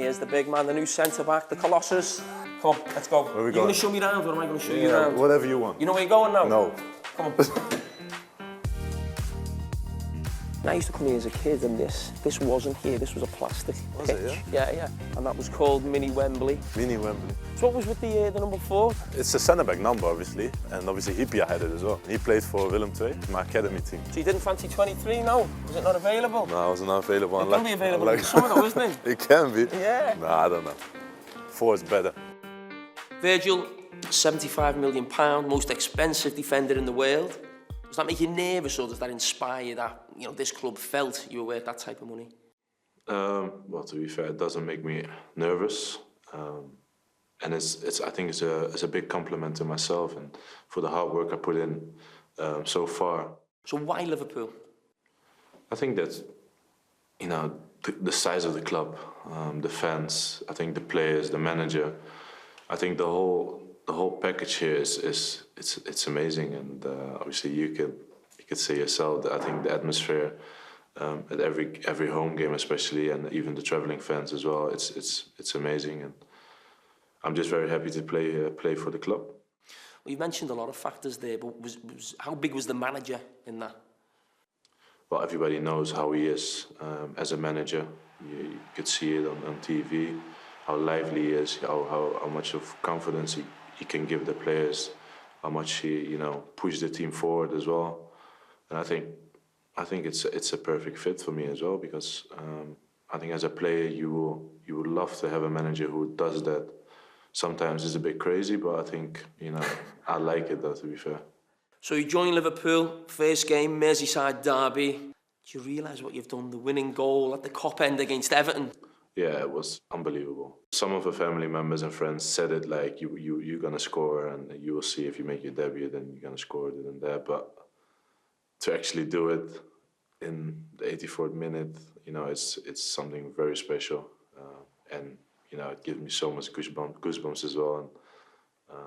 here's the big man, the new centre-back, the Colossus. Come on, let's go. Where are we You're going? going to show me around, or am I going to show you Yeah, around? whatever you want. You know where you're going now? No. Come on. I used to come here as a kid, and this wasn't here. This was a plastic Was pitch. it, Yeah. And that was called Mini Wembley. Mini Wembley. So what was with the number 4? It's a centre-back number, obviously, and obviously Hippia had it as well. He played for Willem II, my academy team. So you didn't fancy 23, no? Was it not available? No, I was not available. It can be available in the summer though, isn't it? It can be. Yeah. No, I don't know. 4 is better. Virgil, £75 million, most expensive defender in the world. Does that make you nervous, or does that inspire you that, you know, this club felt you were worth that type of money? Well, to be fair, it doesn't make me nervous, and I think it's a big compliment to myself and for the hard work I put in so far. So why Liverpool? I think that, you know, the size of the club, the fans, I think the players, the manager, I think the whole package here it's amazing, and obviously you could say yourself that I think the atmosphere at every home game especially, and even the traveling fans as well, it's amazing, and I'm just very happy to play for the club. Well, you mentioned a lot of factors there, but how big was the manager in that? Well, everybody knows how he is as a manager. You could see it on TV, how lively he is, how much of confidence he can give the players, how much he pushed the team forward as well. And I think it's a perfect fit for me as well, because I think as a player you would love to have a manager who does that. Sometimes it's a bit crazy, but I think I like it though, to be fair. So you join Liverpool, first game, Merseyside derby. Do you realise what you've done? The winning goal at the Kop end against Everton. Yeah, it was unbelievable. Some of the family members and friends said it like, you're going to score, and you will see if you make your debut, then you're going to score it and there. But to actually do it in the 84th minute, it's something very special. And, it gives me so much goosebumps as well,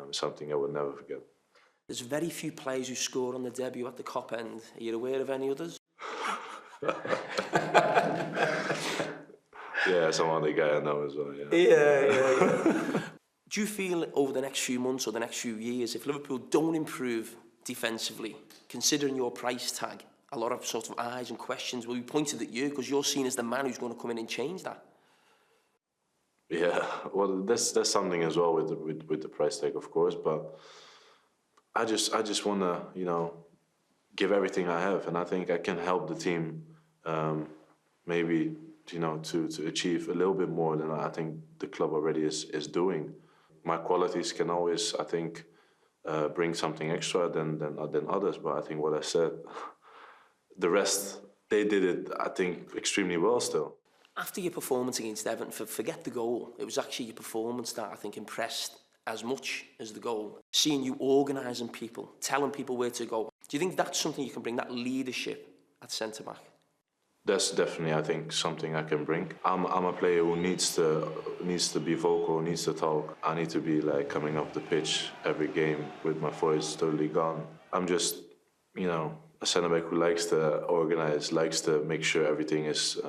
and something I will never forget. There's very few players who score on the debut at the Kop end. Are you aware of any others? Yeah, some other guy I know as well, yeah. Yeah. Do you feel over the next few months or the next few years, if Liverpool don't improve defensively, considering your price tag, a lot of sort of eyes and questions will be pointed at you because you're seen as the man who's going to come in and change that? Yeah, well, that's something as well with the price tag, of course, but I just want to, give everything I have, and I think I can help the team maybe, to achieve a little bit more than I think the club already is doing. My qualities can always, I think, bring something extra than others, but I think what I said, the rest, they did it, I think, extremely well still. After your performance against Everton, forget the goal, it was actually your performance that I think impressed as much as the goal. Seeing you organising people, telling people where to go. Do you think that's something you can bring, that leadership at centre-back? That's definitely, I think, something I can bring. I'm a player who needs to be vocal, needs to talk. I need to be like coming off the pitch every game with my voice totally gone. I'm just, a centre-back who likes to organise, likes to make sure everything is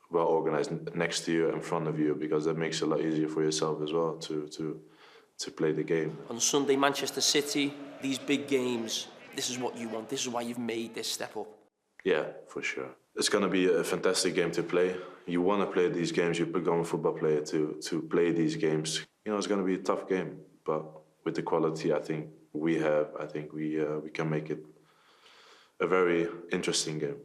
well organised next to you, in front of you, because that makes it a lot easier for yourself as well to play the game. On Sunday, Manchester City, these big games, this is what you want, this is why you've made this step up. Yeah, for sure. It's going to be a fantastic game to play. You want to play these games, you become a football player to play these games. It's going to be a tough game, but with the quality I think we have, I think we can make it a very interesting game.